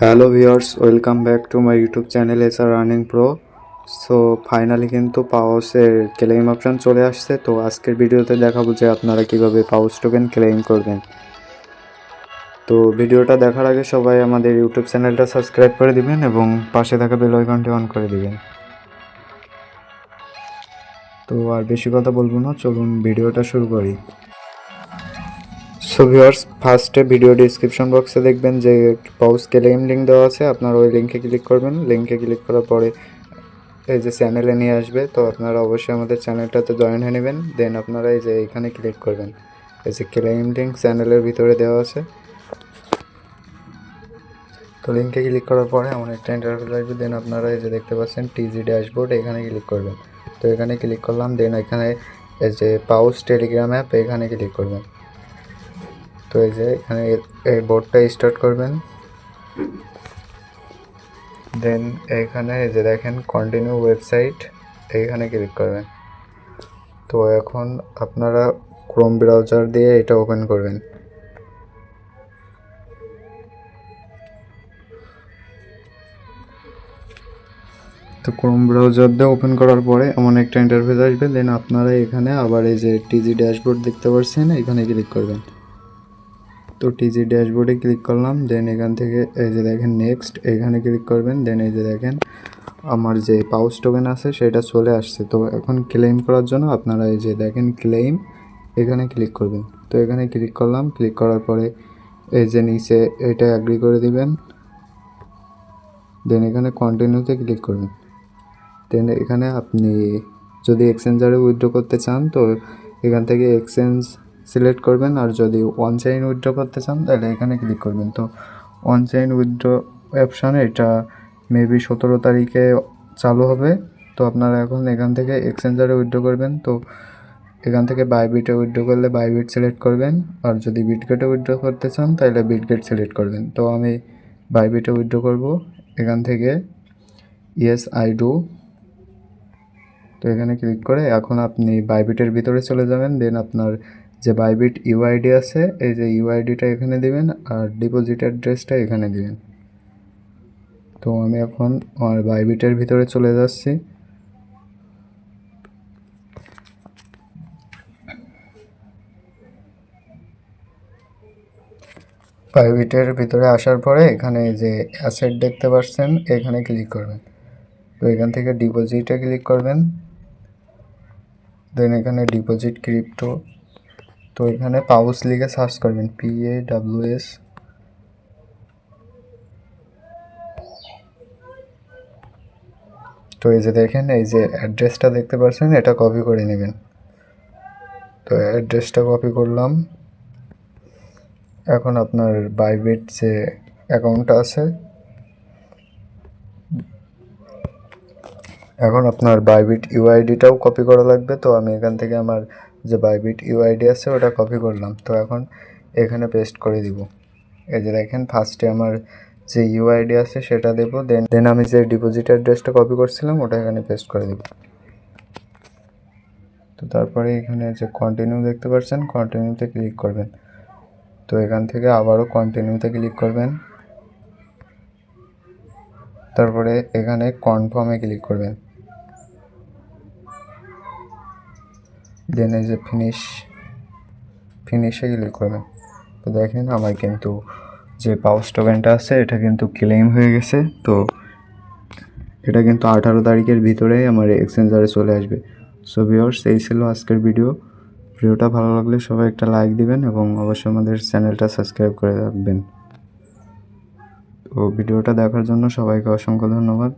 Hello viewers, welcome back to my YouTube channel SR earning pro. So finally কিন্তু পাউসের claim option চলে আসছে। তো আজকের ভিডিওতে দেখাবো যে আপনারা কিভাবে পাউস টোকেন ক্লেম করবেন। তো ভিডিওটা দেখার আগে সবাই আমাদের ইউটিউব চ্যানেলটা সাবস্ক্রাইব করে দিবেন এবং পাশে থাকা বেল আইকনটি অন করে দিবেন। তো আর বেশি কথা বলবো না, চলুন ভিডিওটা শুরু করি। সো ভিউয়ার্স, ফার্স্টে ভিডিও ডিসক্রিপশন বক্সে দেখবেন যে পাউস ক্লেম লিঙ্ক দেওয়া আছে। আপনারা ওই লিঙ্কে ক্লিক করবেন। লিঙ্কে ক্লিক করার পরে এই যে চ্যানেলে নিয়ে আসবে। তো আপনারা অবশ্যই আমাদের চ্যানেলটাতে জয়েন হয়ে নেবেন। দেন আপনারা এই যে এইখানে ক্লিক করবেন। এই যে ক্লেম লিঙ্ক চ্যানেলের ভিতরে দেওয়া আছে। তো লিঙ্কে ক্লিক করার পরে এমন একটা ইন্টারফেস আসবে। দেন আপনারা এই যে দেখতে পাচ্ছেন টিজি ড্যাশবোর্ড, এখানে ক্লিক করবেন। তো এখানে ক্লিক করলাম। দেন এখানে এই যে পাউস টেলিগ্রাম অ্যাপ, এখানে ক্লিক করবেন। তো এই যে এখানে এই বোর্ডটা স্টার্ট করবেন। দেন এখানে এই যে দেখেন কন্টিনিউ ওয়েবসাইট, এইখানে ক্লিক করবেন। তো এখন আপনারা ক্রোম ব্রাউজার দিয়ে এটা ওপেন করবেন। তো ক্রোম ব্রাউজার দিয়ে ওপেন করার পরে এমন একটা ইন্টারফেস আসবে। দেন আপনারা এখানে আবার এই যে টিজি ড্যাশবোর্ড দেখতে পাচ্ছেন, এখানে ক্লিক করবেন। তো টিজি ড্যাশবোর্ডে ক্লিক করলাম। দেন এখান থেকে এই যে দেখেন নেক্সট, এখানে ক্লিক করবেন। দেন এই যে দেখেন আমার যে পাউস টোকেন আছে সেটা চলে আসছে। তো এখন ক্লেম করার জন্য আপনারা এই যে দেখেন ক্লেম, এখানে ক্লিক করবেন। তো এখানে ক্লিক করলাম। ক্লিক করার পরে এই যে নিচে এটা অ্যাগ্রি করে দিবেন। দেন এখানে কন্টিনিউতে ক্লিক করবেন। দেন এখানে আপনি যদি এক্সচেঞ্জারে উইথড্র করতে চান তো এখান থেকে এক্সচেঞ্জ সিলেক্ট করবেন, আর যদি অন চেইন উইথড্র করতে চান তাহলে এখানে ক্লিক করবেন। তো অন চেইন উইথড্র অপশানে এটা মেবি 17 তারিখে চালু হবে। তো আপনারা এখন এখান থেকে এক্সচেঞ্জারে উইথড্র করবেন। তো এখান থেকে বাইবিটে উইথড্র করলে বাইবিট সিলেক্ট করবেন, আর যদি বিটগেটে উইথড্র করতে চান তাহলে বিটগেট সিলেক্ট করবেন। তো আমি বাইবিটে উইথড্র করব। এখান থেকে ইয়েস আই ডু, তো এখানে ক্লিক করে এখন আপনি বাইবিটের ভিতরে চলে যাবেন। দেন আপনার যে বাইবিট ইউআইডি আছে, এই যে ইউআইডিটা এখানে দিবেন, আর ডিপোজিট অ্যাড্রেসটা এখানে দিবেন। তো আমি এখন আমার বাইবিটের ভিতরে চলে যাচ্ছি। বাইবিটের ভিতরে আসার পরে এখানে যে অ্যাসেট দেখতে পাচ্ছেন, এখানে ক্লিক করবেন। তো এখান থেকে ডিপোজিটে ক্লিক করবেন। দেন এখানে ডিপোজিট ক্রিপ্টো, তো এখানে পাউস লিখে সার্চ করবেন, PAWS। তো এই যে দেখেন এই যে অ্যাড্রেসটা দেখতে পাচ্ছেন, এটা কপি করে নেবেন। তো অ্যাড্রেসটা কপি করলাম। এখন আপনার বাইবিট যে অ্যাকাউন্টটা আছে, এখন আপনার বাইবিট ইউআইডিটাও কপি করা লাগবে। তো আমি এখান থেকে আমার যে বাইবিট ইউআইডি আছে ওটা কপি করলাম। তো এখন এখানে পেস্ট করে দিব। এই যে দেখেন ফার্স্টে আমার যে ইউআইডি আছে সেটা দেবো। দেন আমি যে ডিপোজিট অ্যাড্রেসটা কপি করছিলাম ওটা এখানে পেস্ট করে দেব। তো তারপরে এখানে যে কন্টিনিউ দেখতে পাচ্ছেন, কন্টিনিউতে ক্লিক করবেন। তো এখান থেকে আবারও কন্টিনিউতে ক্লিক করবেন। তারপরে এখানে কনফার্মে ক্লিক করবেন। দেন এই যে ফিনিশে ক্লিক করবেন। তো দেখেন আমার কিন্তু যে পাউস টোকেনটা আছে এটা কিন্তু ক্লেম হয়ে গেছে। তো এটা কিন্তু 18 তারিখের ভিতরেই আমার এক্সচেঞ্জারে চলে আসবে। সো ভিউয়ার্স, এই ছিল আজকের ভিডিওটা ভালো লাগলে সবাই একটা লাইক দিবেন এবং অবশ্যই আমাদের চ্যানেলটা সাবস্ক্রাইব করে রাখবেন। তো ভিডিওটা দেখার জন্য সবাইকে অসংখ্য ধন্যবাদ।